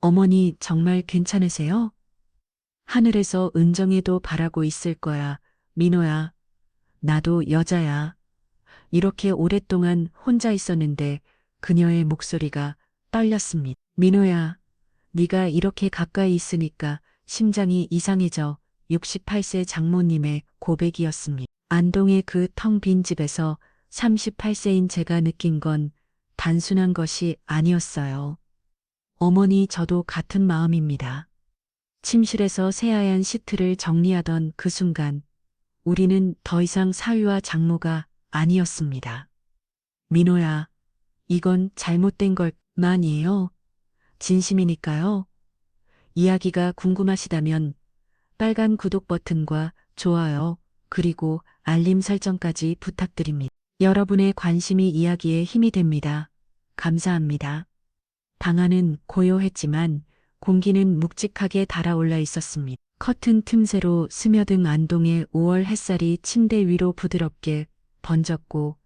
어머니 정말 괜찮으세요? 하늘에서 은정이도 바라고 있을 거야. 민호야, 나도 여자야. 이렇게 오랫동안 혼자 있었는데 그녀의 목소리가 떨렸습니다. 민호야, 네가 이렇게 가까이 있으니까 심장이 이상해져. 68세 장모님의 고백이었습니다. 안동의 그 텅 빈 집에서 38세인 제가 느낀 건 단순한 것이 아니었어요. 어머니, 저도 같은 마음입니다. 침실에서 새하얀 시트를 정리하던 그 순간 우리는 더 이상 사위와 장모가 아니었습니다. 민호야, 이건 잘못된 것만이에요. 진심이니까요. 이야기가 궁금하시다면 빨간 구독 버튼과 좋아요, 그리고 알림 설정까지 부탁드립니다. 여러분의 관심이 이야기에 힘이 됩니다. 감사합니다. 방 안은 고요했지만 공기는 묵직하게 달아올라 있었습니다. 커튼 틈새로 스며든 안동의 5월 햇살이 침대 위로 부드럽게 번졌고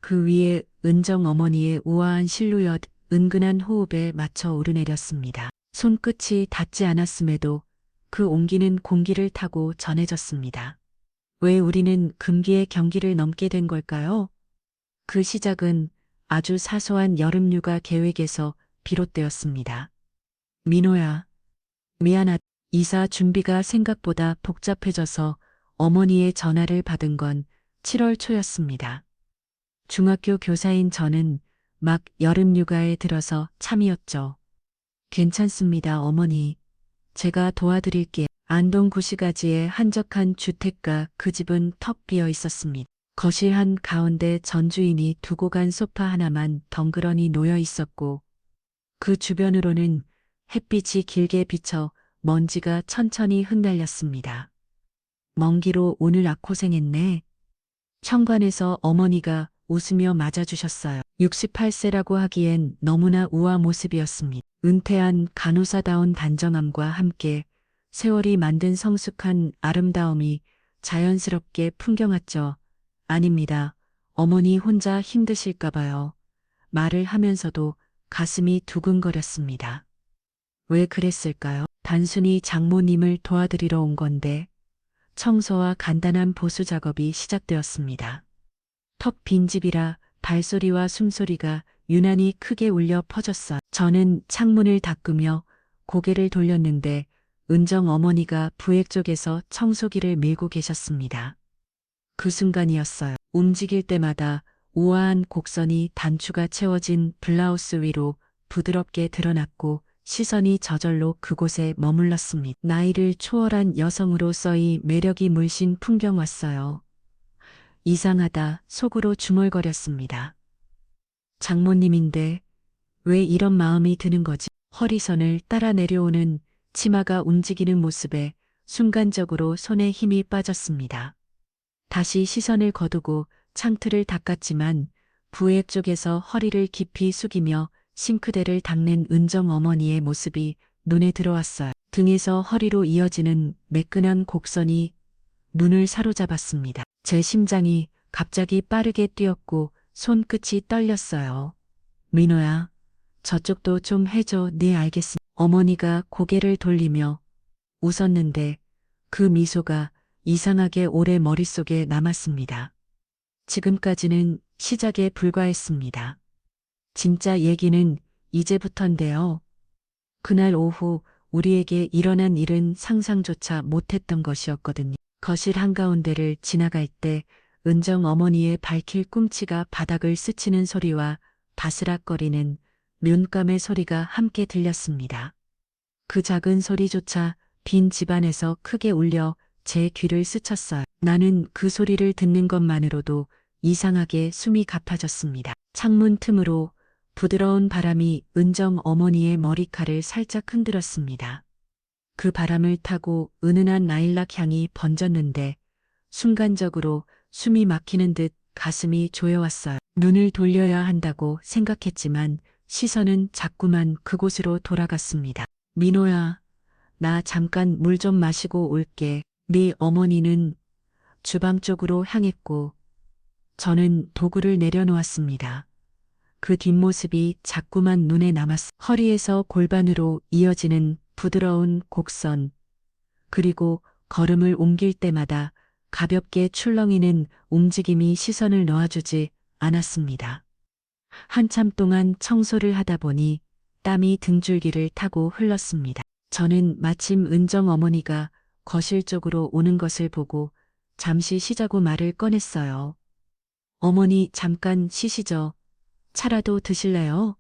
그 위에 은정 어머니의 우아한 실루엣, 은근한 호흡에 맞춰 오르내렸습니다. 손끝이 닿지 않았음에도 그 온기는 공기를 타고 전해졌습니다. 왜 우리는 금기의 경기를 넘게 된 걸까요? 그 시작은 아주 사소한 여름휴가 계획에서 비롯되었습니다. 민호야, 미안하다. 이사 준비가 생각보다 복잡해져서 어머니의 전화를 받은 건 7월 초였습니다. 중학교 교사인 저는 막 여름휴가에 들어서 참이었죠. 괜찮습니다, 어머니. 제가 도와드릴게요. 안동 구시가지의 한적한 주택가 그 집은 턱 비어 있었습니다. 거실 한 가운데 전주인이 두고 간 소파 하나만 덩그러니 놓여 있었고 그 주변으로는 햇빛이 길게 비쳐 먼지가 천천히 흩날렸습니다. 먼 길로 오늘 악고생했네. 현관에서 어머니가 웃으며 맞아주셨어요. 68세라고 하기엔 너무나 우아 모습이었습니다. 은퇴한 간호사다운 단정함과 함께 세월이 만든 성숙한 아름다움이 자연스럽게 풍겨왔죠. 아닙니다. 어머니 혼자 힘드실까봐요. 말을 하면서도 가슴이 두근거렸습니다. 왜 그랬을까요? 단순히 장모님을 도와드리러 온 건데 청소와 간단한 보수 작업이 시작되었습니다. 턱 빈 집이라 발소리와 숨소리가 유난히 크게 울려 퍼졌어요. 저는 창문을 닦으며 고개를 돌렸는데 은정 어머니가 부엌 쪽에서 청소기를 밀고 계셨습니다. 그 순간이었어요. 움직일 때마다 우아한 곡선이 단추가 채워진 블라우스 위로 부드럽게 드러났고 시선이 저절로 그곳에 머물렀습니다. 나이를 초월한 여성으로서의 매력이 물씬 풍겨왔어요. 이상하다 속으로 중얼거렸습니다. 장모님인데 왜 이런 마음이 드는 거지? 허리선을 따라 내려오는 치마가 움직이는 모습에 순간적으로 손에 힘이 빠졌습니다. 다시 시선을 거두고 창틀을 닦았지만 부엌 쪽에서 허리를 깊이 숙이며 싱크대를 닦는 은정 어머니의 모습이 눈에 들어왔어요. 등에서 허리로 이어지는 매끈한 곡선이 눈을 사로잡았습니다. 제 심장이 갑자기 빠르게 뛰었고 손끝이 떨렸어요. 민호야, 저쪽도 좀 해줘. 네, 알겠습니다. 어머니가 고개를 돌리며 웃었는데 그 미소가 이상하게 오래 머릿속에 남았습니다. 지금까지는 시작에 불과했습니다. 진짜 얘기는 이제부턴데요. 그날 오후 우리에게 일어난 일은 상상조차 못했던 것이었거든요. 거실 한가운데를 지나갈 때 은정 어머니의 발길 꿈치가 바닥을 스치는 소리와 바스락거리는 뮨감의 소리가 함께 들렸습니다. 그 작은 소리조차 빈 집안에서 크게 울려 제 귀를 스쳤어요. 나는 그 소리를 듣는 것만으로도 이상하게 숨이 가빠졌습니다. 창문 틈으로 부드러운 바람이 은정 어머니의 머리칼을 살짝 흔들었습니다. 그 바람을 타고 은은한 라일락 향이 번졌는데 순간적으로 숨이 막히는 듯 가슴이 조여왔어요. 눈을 돌려야 한다고 생각했지만 시선은 자꾸만 그곳으로 돌아갔습니다. 민호야, 나 잠깐 물 좀 마시고 올게. 네 어머니는 주방 쪽으로 향했고 저는 도구를 내려놓았습니다. 그 뒷모습이 자꾸만 눈에 남았어. 허리에서 골반으로 이어지는 부드러운 곡선, 그리고 걸음을 옮길 때마다 가볍게 출렁이는 움직임이 시선을 놓아주지 않았습니다. 한참 동안 청소를 하다 보니 땀이 등줄기를 타고 흘렀습니다. 저는 마침 은정 어머니가 거실 쪽으로 오는 것을 보고 잠시 쉬자고 말을 꺼냈어요. 어머니 잠깐 쉬시죠. 차라도 드실래요?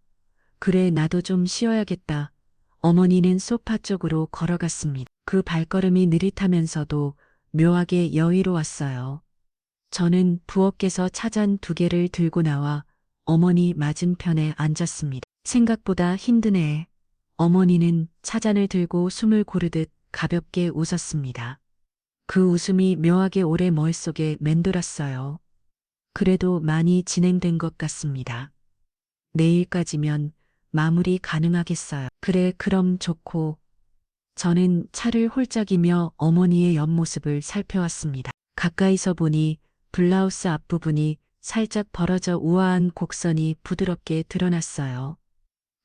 그래, 나도 좀 쉬어야겠다. 어머니는 소파 쪽으로 걸어갔습니다. 그 발걸음이 느릿하면서도 묘하게 여유로웠어요. 저는 부엌에서 차잔 2개를 들고 나와 어머니 맞은편에 앉았습니다. 생각보다 힘드네. 어머니는 차잔을 들고 숨을 고르듯 가볍게 웃었습니다. 그 웃음이 묘하게 오래 머릿속에 맴돌았어요. 그래도 많이 진행된 것 같습니다. 내일까지면 마무리 가능하겠어요. 그래, 그럼 좋고. 저는 차를 홀짝이며 어머니의 옆모습을 살펴왔습니다. 가까이서 보니 블라우스 앞부분이 살짝 벌어져 우아한 곡선이 부드럽게 드러났어요.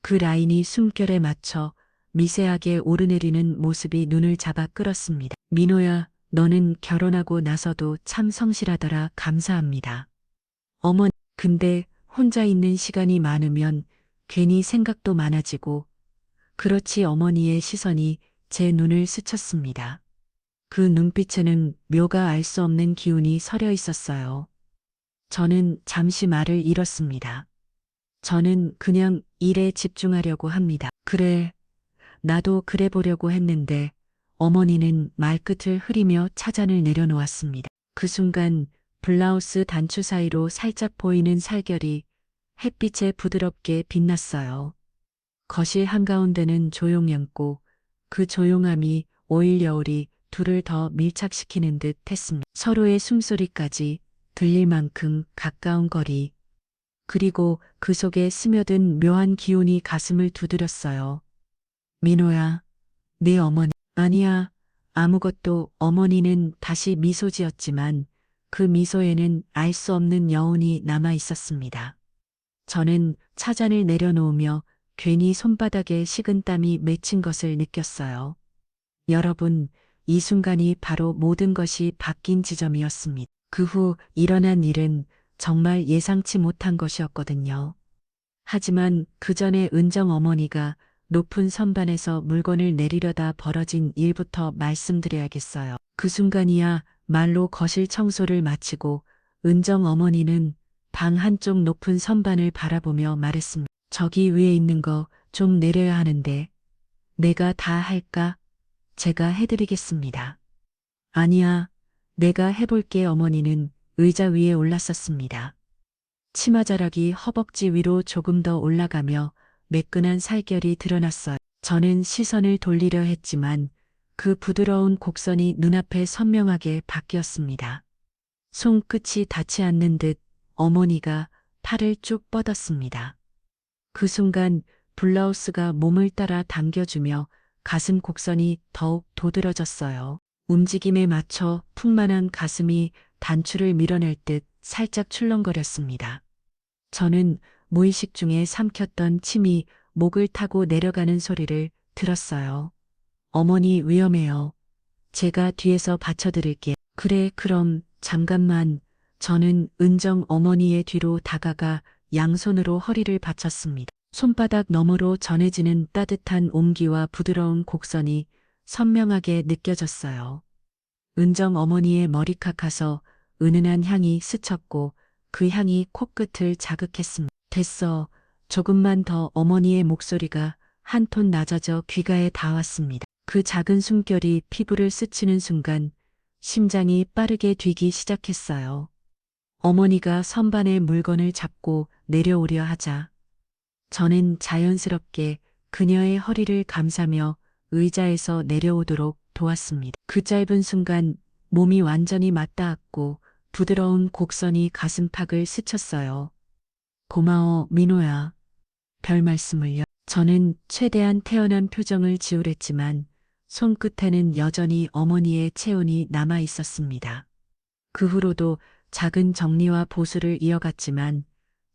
그 라인이 숨결에 맞춰 미세하게 오르내리는 모습이 눈을 잡아 끌었습니다. 민호야, 너는 결혼하고 나서도 참 성실하더라. 감사합니다. 어머니, 근데 혼자 있는 시간이 많으면 괜히 생각도 많아지고, 그렇지. 어머니의 시선이 제 눈을 스쳤습니다. 그 눈빛에는 묘가 알 수 없는 기운이 서려 있었어요. 저는 잠시 말을 잃었습니다. 저는 그냥 일에 집중하려고 합니다. 그래, 나도 그래 보려고 했는데 어머니는 말끝을 흐리며 차잔을 내려놓았습니다. 그 순간 블라우스 단추 사이로 살짝 보이는 살결이 햇빛에 부드럽게 빛났어요. 거실 한가운데는 조용했고 그 조용함이 오일 여울이 둘을 더 밀착시키는 듯 했습니다. 서로의 숨소리까지 들릴 만큼 가까운 거리. 그리고 그 속에 스며든 묘한 기운이 가슴을 두드렸어요. 민호야, 네 어머니. 아니야, 아무것도. 어머니는 다시 미소 지었지만 그 미소에는 알 수 없는 여운이 남아 있었습니다. 저는 차잔을 내려놓으며 괜히 손바닥에 식은땀이 맺힌 것을 느꼈어요. 여러분, 이 순간이 바로 모든 것이 바뀐 지점이었습니다. 그 후 일어난 일은 정말 예상치 못한 것이었거든요. 하지만 그 전에 은정 어머니가 높은 선반에서 물건을 내리려다 벌어진 일부터 말씀드려야겠어요. 그 순간이야 말로 거실 청소를 마치고 은정 어머니는 방 한쪽 높은 선반을 바라보며 말했습니다. 저기 위에 있는 거 좀 내려야 하는데 내가 다 할까? 제가 해드리겠습니다. 아니야, 내가 해볼게. 어머니는 의자 위에 올랐었습니다. 치마자락이 허벅지 위로 조금 더 올라가며 매끈한 살결이 드러났어요. 저는 시선을 돌리려 했지만 그 부드러운 곡선이 눈앞에 선명하게 바뀌었습니다. 손끝이 닿지 않는 듯 어머니가 팔을 쭉 뻗었습니다. 그 순간 블라우스가 몸을 따라 당겨주며 가슴 곡선이 더욱 도드러졌어요. 움직임에 맞춰 풍만한 가슴이 단추를 밀어낼 듯 살짝 출렁거렸습니다. 저는 무의식 중에 삼켰던 침이 목을 타고 내려가는 소리를 들었어요. 어머니 위험해요. 제가 뒤에서 받쳐드릴게요. 그래, 그럼 잠깐만. 저는 은정 어머니의 뒤로 다가가 양손으로 허리를 받쳤습니다. 손바닥 너머로 전해지는 따뜻한 온기와 부드러운 곡선이 선명하게 느껴졌어요. 은정 어머니의 머리카락에서 은은한 향이 스쳤고 그 향이 코끝을 자극했습니다. 됐어. 조금만 더. 어머니의 목소리가 한 톤 낮아져 귀가에 닿았습니다. 그 작은 숨결이 피부를 스치는 순간 심장이 빠르게 뛰기 시작했어요. 어머니가 선반에 물건을 잡고 내려오려 하자 저는 자연스럽게 그녀의 허리를 감싸며 의자에서 내려오도록 도왔습니다. 그 짧은 순간 몸이 완전히 맞닿았고 부드러운 곡선이 가슴팍을 스쳤어요. 고마워, 민호야. 별 말씀을요. 저는 최대한 태연한 표정을 지으랬지만 손끝에는 여전히 어머니의 체온이 남아 있었습니다. 그 후로도 작은 정리와 보수를 이어갔지만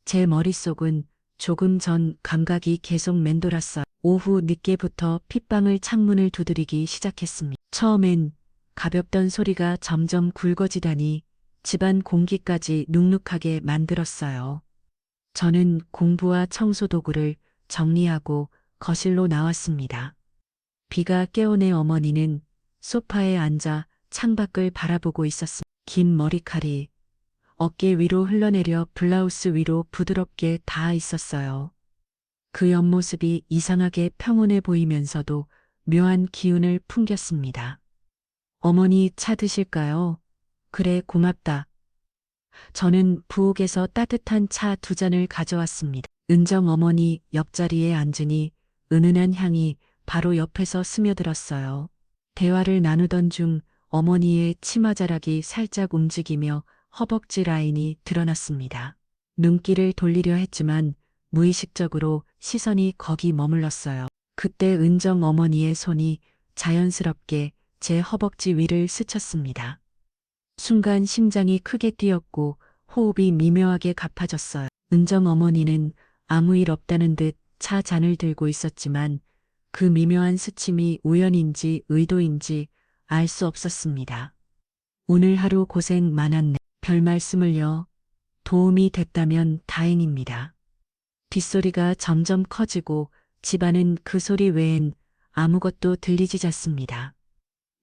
제 머릿속은 조금 전 감각이 계속 맴돌았어요. 오후 늦게부터 핏방울 창문을 두드리기 시작했습니다. 처음엔 가볍던 소리가 점점 굵어지다니 집안 공기까지 눅눅하게 만들었어요. 저는 공부와 청소 도구를 정리하고 거실로 나왔습니다. 비가 깨어내 어머니는 소파에 앉아 창밖을 바라보고 있었습니다. 긴 머리칼이 어깨 위로 흘러내려 블라우스 위로 부드럽게 닿아 있었어요. 그 옆모습이 이상하게 평온해 보이면서도 묘한 기운을 풍겼습니다. 어머니 차 드실까요? 그래, 고맙다. 저는 부엌에서 따뜻한 차 2잔을 가져왔습니다. 은정 어머니 옆자리에 앉으니 은은한 향이 바로 옆에서 스며들었어요. 대화를 나누던 중 어머니의 치마자락이 살짝 움직이며 허벅지 라인이 드러났습니다. 눈길을 돌리려 했지만 무의식적으로 시선이 거기 머물렀어요. 그때 은정 어머니의 손이 자연스럽게 제 허벅지 위를 스쳤습니다. 순간 심장이 크게 뛰었고 호흡이 미묘하게 가파졌어요. 은정 어머니는 아무 일 없다는 듯 차 잔을 들고 있었지만 그 미묘한 스침이 우연인지 의도인지 알 수 없었습니다. 오늘 하루 고생 많았네. 별 말씀을요. 도움이 됐다면 다행입니다. 빗소리가 점점 커지고 집안은 그 소리 외엔 아무것도 들리지 않습니다.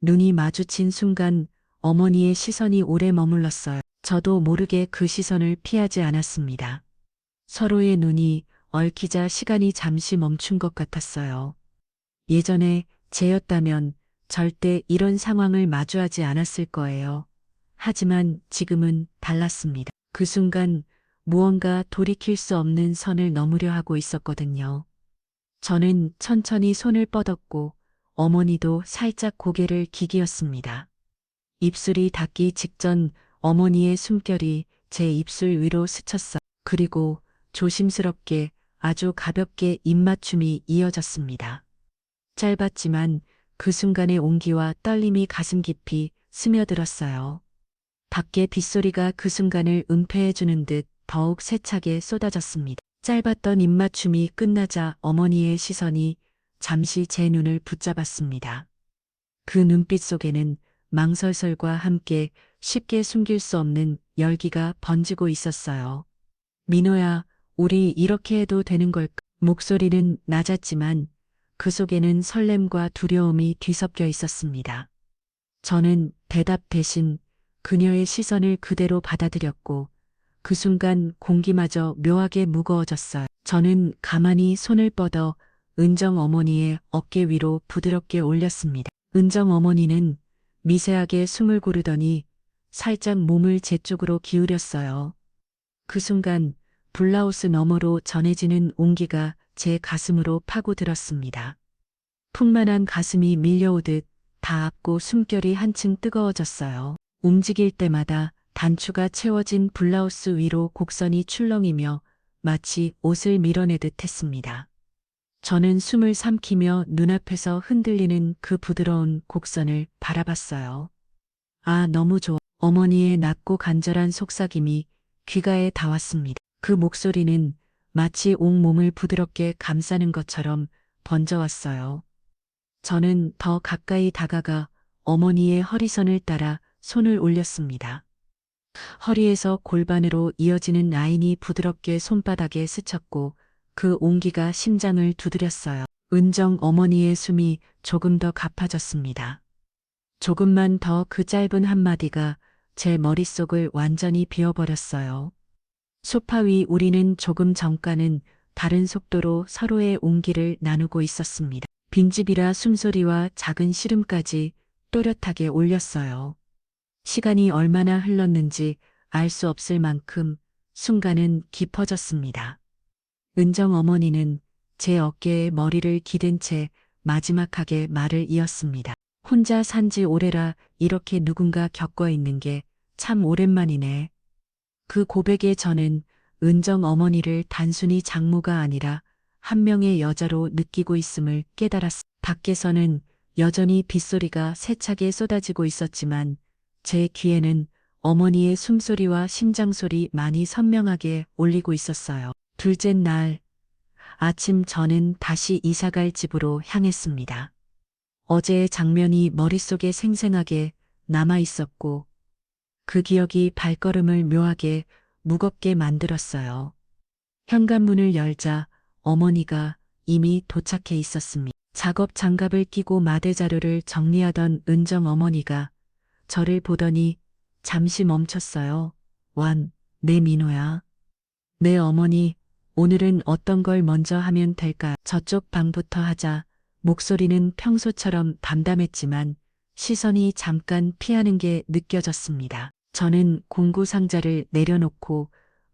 눈이 마주친 순간 어머니의 시선이 오래 머물렀어요. 저도 모르게 그 시선을 피하지 않았습니다. 서로의 눈이 얽히자 시간이 잠시 멈춘 것 같았어요. 예전에 제였다면 절대 이런 상황을 마주하지 않았을 거예요. 하지만 지금은 달랐습니다. 그 순간 무언가 돌이킬 수 없는 선을 넘으려 하고 있었거든요. 저는 천천히 손을 뻗었고 어머니도 살짝 고개를 기기었습니다. 입술이 닿기 직전 어머니의 숨결이 제 입술 위로 스쳤어요. 그리고 조심스럽게 아주 가볍게 입맞춤이 이어졌습니다. 짧았지만 그 순간의 온기와 떨림이 가슴 깊이 스며들었어요. 밖에 빗소리가 그 순간을 은폐해주는 듯 더욱 세차게 쏟아졌습니다. 짧았던 입맞춤이 끝나자 어머니의 시선이 잠시 제 눈을 붙잡았습니다. 그 눈빛 속에는 망설설과 함께 쉽게 숨길 수 없는 열기가 번지고 있었어요. 민호야, 우리 이렇게 해도 되는 걸까? 목소리는 낮았지만 그 속에는 설렘과 두려움이 뒤섞여 있었습니다. 저는 대답 대신 그녀의 시선을 그대로 받아들였고 그 순간 공기마저 묘하게 무거워졌어요. 저는 가만히 손을 뻗어 은정 어머니의 어깨 위로 부드럽게 올렸습니다. 은정 어머니는 미세하게 숨을 고르더니 살짝 몸을 제 쪽으로 기울였어요. 그 순간 블라우스 너머로 전해지는 온기가 제 가슴으로 파고들었습니다. 풍만한 가슴이 밀려오듯 닿았고 숨결이 한층 뜨거워졌어요. 움직일 때마다 단추가 채워진 블라우스 위로 곡선이 출렁이며 마치 옷을 밀어내듯 했습니다. 저는 숨을 삼키며 눈앞에서 흔들리는 그 부드러운 곡선을 바라봤어요. 아, 너무 좋아. 어머니의 낮고 간절한 속삭임이 귀가에 닿았습니다. 그 목소리는 마치 온몸을 부드럽게 감싸는 것처럼 번져왔어요. 저는 더 가까이 다가가 어머니의 허리선을 따라 손을 올렸습니다. 허리에서 골반으로 이어지는 라인이 부드럽게 손바닥에 스쳤고 그 온기가 심장을 두드렸어요. 은정 어머니의 숨이 조금 더 가파졌습니다. 조금만 더 그 짧은 한마디가 제 머릿속을 완전히 비워버렸어요. 소파 위 우리는 조금 전과는 다른 속도로 서로의 온기를 나누고 있었습니다. 빈집이라 숨소리와 작은 시름까지 또렷하게 울렸어요. 시간이 얼마나 흘렀는지 알 수 없을 만큼 순간은 깊어졌습니다. 은정 어머니는 제 어깨에 머리를 기댄 채 마지막하게 말을 이었습니다. 혼자 산지 오래라 이렇게 누군가 겪어 있는 게 참 오랜만이네. 그 고백에 저는 은정 어머니를 단순히 장모가 아니라 한 명의 여자로 느끼고 있음을 깨달았습니다. 밖에서는 여전히 빗소리가 세차게 쏟아지고 있었지만 제 귀에는 어머니의 숨소리와 심장소리 많이 선명하게 울리고 있었어요. 둘째 날 아침 저는 다시 이사갈 집으로 향했습니다. 어제의 장면이 머릿속에 생생하게 남아 있었고 그 기억이 발걸음을 묘하게 무겁게 만들었어요. 현관문을 열자 어머니가 이미 도착해 있었습니다. 작업 장갑을 끼고 마대 자료를 정리하던 은정 어머니가 저를 보더니 잠시 멈췄어요. 네 민호야. 네 어머니, 오늘은 어떤 걸 먼저 하면 될까요? 저쪽 방부터 하자. 목소리는 평소처럼 담담했지만 시선이 잠깐 피하는 게 느껴졌습니다. 저는 공구 상자를 내려놓고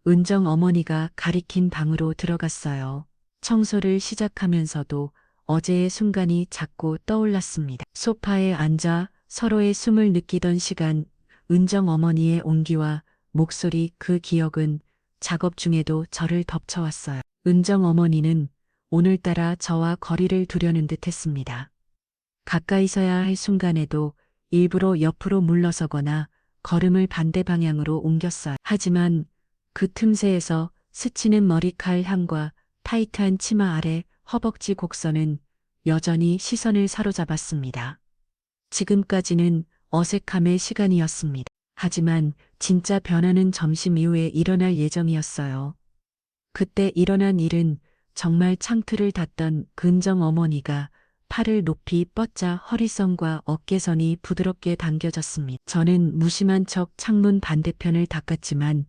은정 어머니가 가리킨 방으로 들어갔어요. 청소를 시작하면서도 어제의 순간이 자꾸 떠올랐습니다. 소파에 앉아 서로의 숨을 느끼던 시간, 은정 어머니의 온기와 목소리, 그 기억은 작업 중에도 저를 덮쳐왔어요. 은정 어머니는 오늘따라 저와 거리를 두려는 듯 했습니다. 가까이서야 할 순간에도 일부러 옆으로 물러서거나 걸음을 반대 방향으로 옮겼어요. 하지만 그 틈새에서 스치는 머리칼 향과 타이트한 치마 아래 허벅지 곡선은 여전히 시선을 사로잡았습니다. 지금까지는 어색함의 시간이었습니다. 하지만 진짜 변화는 점심 이후에 일어날 예정이었어요. 그때 일어난 일은 정말 창틀을 닫던 근정 어머니가 팔을 높이 뻗자 허리선과 어깨선이 부드럽게 당겨졌습니다. 저는 무심한 척 창문 반대편을 닦았지만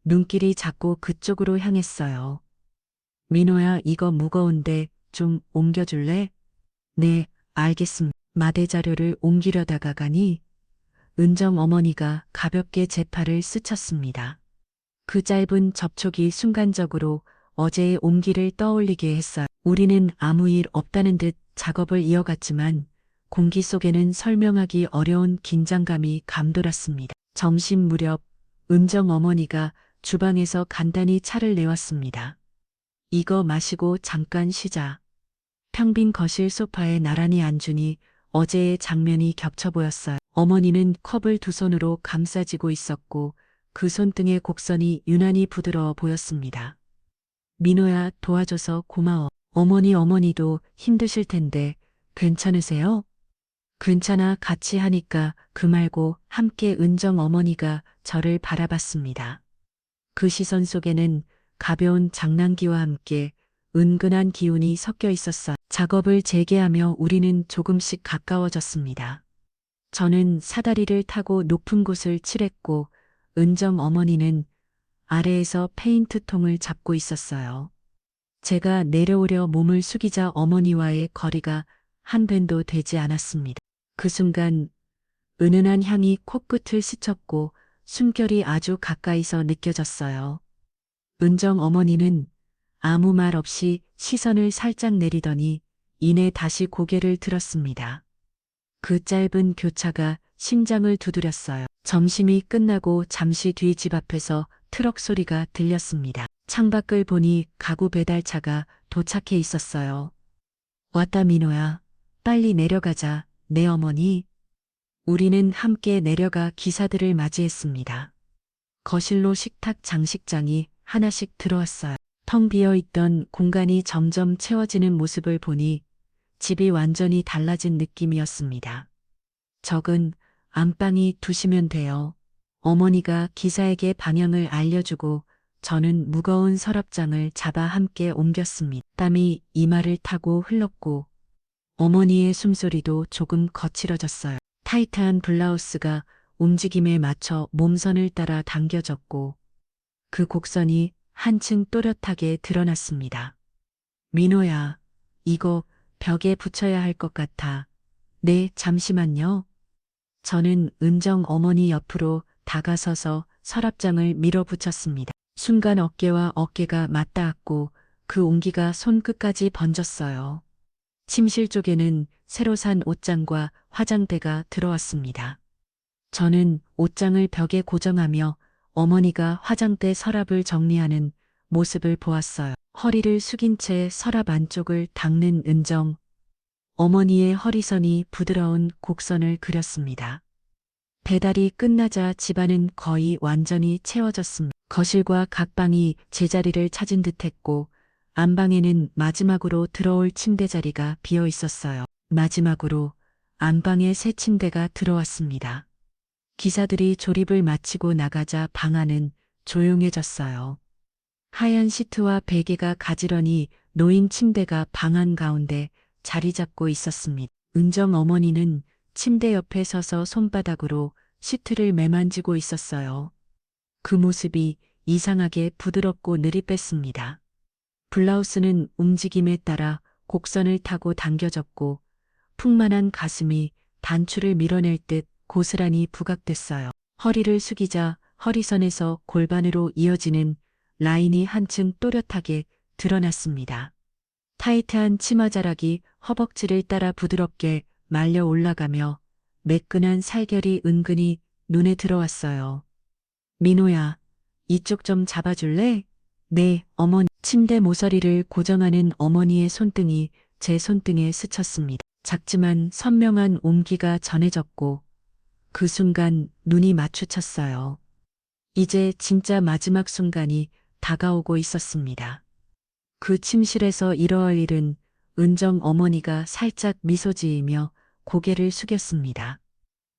눈길이 자꾸 그쪽으로 향했어요. 민호야, 이거 무거운데 좀 옮겨줄래? 네, 알겠습니다. 마대 자료를 옮기려다가 가니 은정 어머니가 가볍게 제 팔을 스쳤습니다. 그 짧은 접촉이 순간적으로 어제의 온기를 떠올리게 했어요. 우리는 아무 일 없다는 듯 작업을 이어갔지만 공기 속에는 설명하기 어려운 긴장감이 감돌았습니다. 점심 무렵 은정 어머니가 주방에서 간단히 차를 내왔습니다. 이거 마시고 잠깐 쉬자. 평빈 거실 소파에 나란히 앉으니 어제의 장면이 겹쳐 보였어요. 어머니는 컵을 두 손으로 감싸지고 있었고 그 손등의 곡선이 유난히 부드러워 보였습니다. 민호야, 도와줘서 고마워. 어머니도 힘드실 텐데 괜찮으세요? 괜찮아, 같이 하니까. 그 말고 함께 은정 어머니가 저를 바라봤습니다. 그 시선 속에는 가벼운 장난기와 함께 은근한 기운이 섞여 있었어. 작업을 재개하며 우리는 조금씩 가까워졌습니다. 저는 사다리를 타고 높은 곳을 칠했고 은정 어머니는 아래에서 페인트통을 잡고 있었어요. 제가 내려오려 몸을 숙이자 어머니와의 거리가 한 뼘도 되지 않았습니다. 그 순간 은은한 향이 코끝을 스쳤고 숨결이 아주 가까이서 느껴졌어요. 은정 어머니는 아무 말 없이 시선을 살짝 내리더니 이내 다시 고개를 들었습니다. 그 짧은 교차가 심장을 두드렸어요. 점심이 끝나고 잠시 뒤 집 앞에서 트럭 소리가 들렸습니다. 창밖을 보니 가구 배달차가 도착해 있었어요. 왔다 민호야. 빨리 내려가자. 네 어머니. 우리는 함께 내려가 기사들을 맞이했습니다. 거실로 식탁 장식장이 하나씩 들어왔어요. 텅 비어 있던 공간이 점점 채워지는 모습을 보니 집이 완전히 달라진 느낌이었습니다. 적은 안방이 두시면 돼요. 어머니가 기사에게 방향을 알려주고 저는 무거운 서랍장을 잡아 함께 옮겼습니다. 땀이 이마를 타고 흘렀고 어머니의 숨소리도 조금 거칠어졌어요. 타이트한 블라우스가 움직임에 맞춰 몸선을 따라 당겨졌고 그 곡선이 한층 또렷하게 드러났습니다. 민호야, 이거 벽에 붙여야 할 것 같아. 네, 잠시만요. 저는 은정 어머니 옆으로 다가서서 서랍장을 밀어붙였습니다. 순간 어깨와 어깨가 맞닿았고 그 온기가 손끝까지 번졌어요. 침실 쪽에는 새로 산 옷장과 화장대가 들어왔습니다. 저는 옷장을 벽에 고정하며 어머니가 화장대 서랍을 정리하는 모습을 보았어요. 허리를 숙인 채 서랍 안쪽을 닦는 은정. 어머니의 허리선이 부드러운 곡선을 그렸습니다. 배달이 끝나자 집안은 거의 완전히 채워졌습니다. 거실과 각 방이 제자리를 찾은 듯했고 안방에는 마지막으로 들어올 침대 자리가 비어 있었어요. 마지막으로 안방에 새 침대가 들어왔습니다. 기사들이 조립을 마치고 나가자 방 안은 조용해졌어요. 하얀 시트와 베개가 가지런히 놓인 침대가 방 한가운데 자리 잡고 있었습니다. 은정 어머니는 침대 옆에 서서 손바닥으로 시트를 매만지고 있었어요. 그 모습이 이상하게 부드럽고 느릿했습니다. 블라우스는 움직임에 따라 곡선을 타고 당겨졌고 풍만한 가슴이 단추를 밀어낼 듯 고스란히 부각됐어요. 허리를 숙이자 허리선에서 골반으로 이어지는 라인이 한층 또렷하게 드러났습니다. 타이트한 치마자락이 허벅지를 따라 부드럽게 말려 올라가며 매끈한 살결이 은근히 눈에 들어왔어요. 민호야, 이쪽 좀 잡아줄래? 네, 어머니. 침대 모서리를 고정하는 어머니의 손등이 제 손등에 스쳤습니다. 작지만 선명한 온기가 전해졌고 그 순간 눈이 마주쳤어요. 이제 진짜 마지막 순간이 다가오고 있었습니다. 그 침실에서 이러할 일은 은정 어머니가 살짝 미소 지으며 고개를 숙였습니다.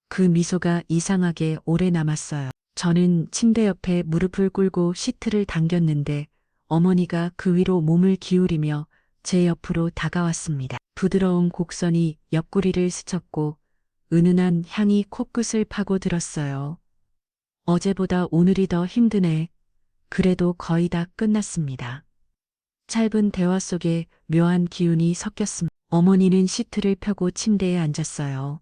그 미소가 이상하게 오래 남았어요. 저는 침대 옆에 무릎을 꿇고 시트를 당겼는데 어머니가 그 위로 몸을 기울이며 제 옆으로 다가왔습니다. 부드러운 곡선이 옆구리를 스쳤고 은은한 향이 코끝을 파고들었어요. 어제보다 오늘이 더 힘드네. 그래도 거의 다 끝났습니다. 짧은 대화 속에 묘한 기운이 섞였습니다. 어머니는 시트를 펴고 침대에 앉았어요.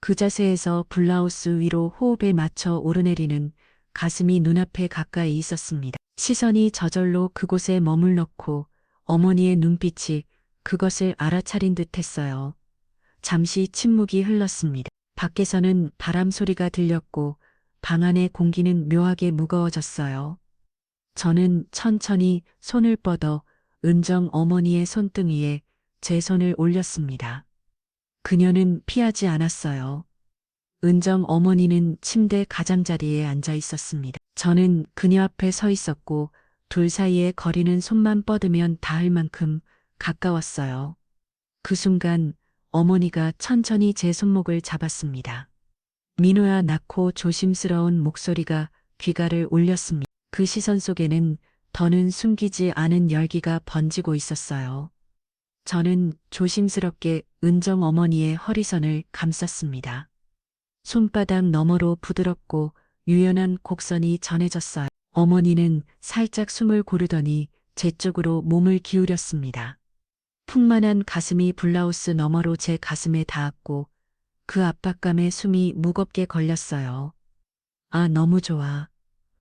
그 자세에서 블라우스 위로 호흡에 맞춰 오르내리는 가슴이 눈앞에 가까이 있었습니다. 시선이 저절로 그곳에 머물렀고 어머니의 눈빛이 그것을 알아차린 듯 했어요. 잠시 침묵이 흘렀습니다. 밖에서는 바람 소리가 들렸고 방 안의 공기는 묘하게 무거워졌어요. 저는 천천히 손을 뻗어 은정 어머니의 손등 위에 제 손을 올렸습니다. 그녀는 피하지 않았어요. 은정 어머니는 침대 가장자리에 앉아 있었습니다. 저는 그녀 앞에 서 있었고 둘 사이의 거리는 손만 뻗으면 닿을 만큼 가까웠어요. 그 순간 어머니가 천천히 제 손목을 잡았습니다. 민호야, 낳고 조심스러운 목소리가 귀가를 울렸습니다. 그 시선 속에는 더는 숨기지 않은 열기가 번지고 있었어요. 저는 조심스럽게 은정 어머니의 허리선을 감쌌습니다. 손바닥 너머로 부드럽고 유연한 곡선이 전해졌어요. 어머니는 살짝 숨을 고르더니 제 쪽으로 몸을 기울였습니다. 풍만한 가슴이 블라우스 너머로 제 가슴에 닿았고 그 압박감에 숨이 무겁게 걸렸어요. 아, 너무 좋아.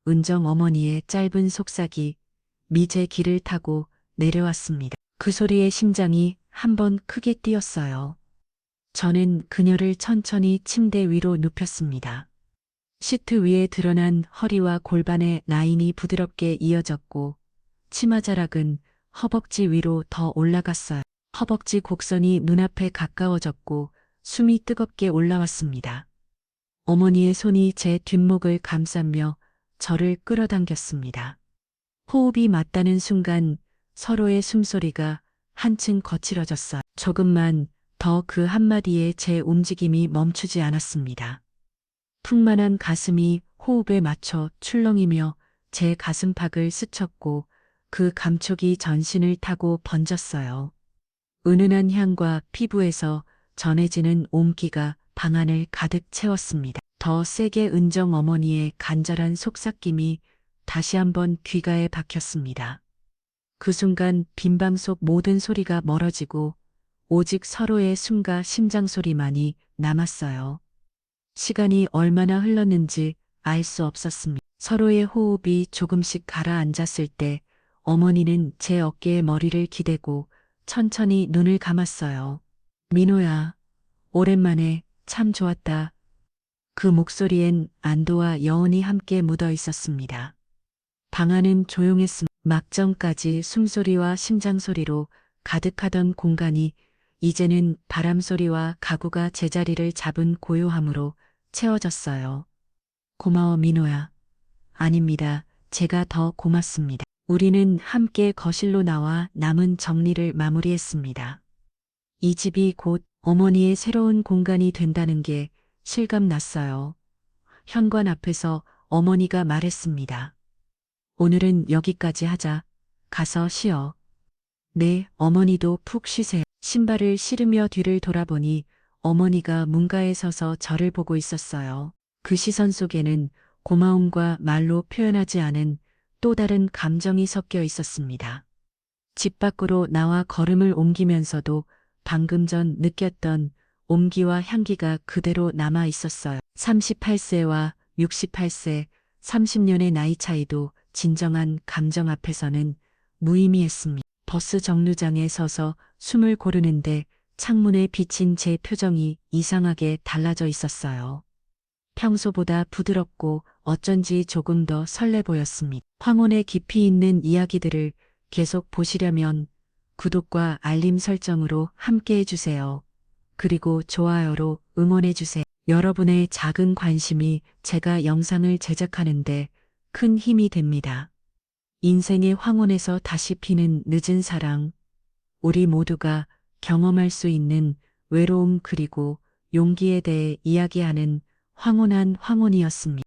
은정 어머니의 짧은 속삭이 미제 귀를 타고 내려왔습니다. 그 소리에 심장이 한번 크게 뛰었어요. 저는 그녀를 천천히 침대 위로 눕혔습니다. 시트 위에 드러난 허리와 골반의 라인이 부드럽게 이어졌고 치마자락은 허벅지 위로 더 올라갔어요. 허벅지 곡선이 눈앞에 가까워졌고 숨이 뜨겁게 올라왔습니다. 어머니의 손이 제 뒷목을 감싸며 저를 끌어당겼습니다. 호흡이 맞닿는 순간 서로의 숨소리가 한층 거칠어졌어요. 조금만 더 그 한마디에 제 움직임이 멈추지 않았습니다. 풍만한 가슴이 호흡에 맞춰 출렁이며 제 가슴팍을 스쳤고 그 감촉이 전신을 타고 번졌어요. 은은한 향과 피부에서 전해지는 온기가 방 안을 가득 채웠습니다. 더 세게 은정 어머니의 간절한 속삭임이 다시 한번 귀가에 박혔습니다. 그 순간 빈방 속 모든 소리가 멀어지고 오직 서로의 숨과 심장 소리만이 남았어요. 시간이 얼마나 흘렀는지 알 수 없었습니다. 서로의 호흡이 조금씩 가라앉았을 때 어머니는 제 어깨에 머리를 기대고 천천히 눈을 감았어요. 민호야, 오랜만에 참 좋았다. 그 목소리엔 안도와 여운이 함께 묻어 있었습니다. 방 안은 조용했습니다. 막정까지 숨소리와 심장소리로 가득하던 공간이 이제는 바람소리와 가구가 제자리를 잡은 고요함으로 채워졌어요. 고마워 민호야. 아닙니다. 제가 더 고맙습니다. 우리는 함께 거실로 나와 남은 정리를 마무리했습니다. 이 집이 곧 어머니의 새로운 공간이 된다는 게 실감 났어요. 현관 앞에서 어머니가 말했습니다. 오늘은 여기까지 하자. 가서 쉬어. 네, 어머니도 푹 쉬세요. 신발을 신으며 뒤를 돌아보니 어머니가 문가에 서서 저를 보고 있었어요. 그 시선 속에는 고마움과 말로 표현하지 않은 또 다른 감정이 섞여 있었습니다. 집 밖으로 나와 걸음을 옮기면서도 방금 전 느꼈던 온기와 향기가 그대로 남아 있었어요. 38세와 68세, 30년의 나이 차이도 진정한 감정 앞에서는 무의미했습니다. 버스 정류장에 서서 숨을 고르는데 창문에 비친 제 표정이 이상하게 달라져 있었어요. 평소보다 부드럽고 어쩐지 조금 더 설레 보였습니다. 황혼의 깊이 있는 이야기들을 계속 보시려면 구독과 알림 설정으로 함께 해주세요. 그리고 좋아요로 응원해주세요. 여러분의 작은 관심이 제가 영상을 제작하는데 큰 힘이 됩니다. 인생의 황혼에서 다시 피는 늦은 사랑, 우리 모두가 경험할 수 있는 외로움 그리고 용기에 대해 이야기하는 황혼한 황혼이었습니다.